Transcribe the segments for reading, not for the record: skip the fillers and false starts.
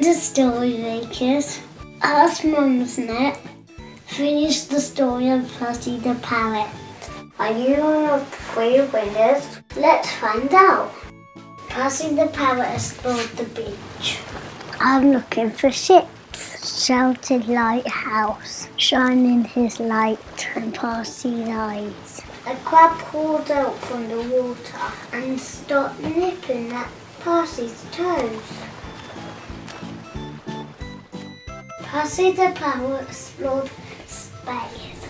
the Storymakers. Ask Mumsnet. Finish the story of Percy the Parrot. Are you one of the 3 winners? Let's find out. Percy the Parrot explored the beach. I'm looking for ships, shouted Lighthouse, shining his light in Percy's eyes. A crab crawled out from the water and stopped nipping at Percy's toes. Percy the Parrot explored space.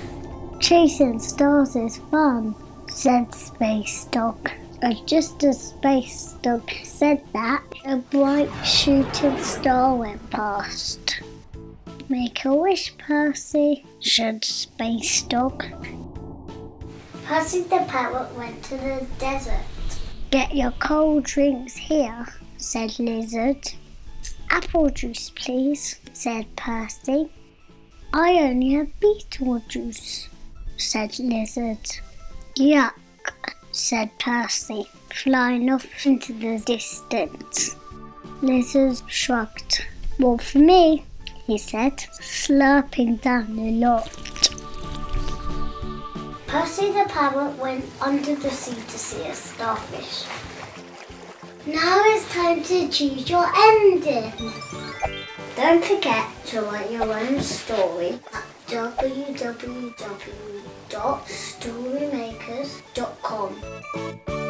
Chasing stars is fun, said Space Dog. And just as Space Dog said that, a bright shooting star went past. Make a wish, Percy, said Space Dog. Percy the Parrot went to the desert. Get your cold drinks here, said Lizard. Apple juice, please, said Percy. I only have beetle juice, said Lizard. Yuck, said Percy, flying off into the distance. Lizard shrugged. Well, for me, he said, slurping down the lot. Percy the Parrot went under the sea to see a starfish. Now it's time to choose your ending. Don't forget to write your own story at www.storymakers.com.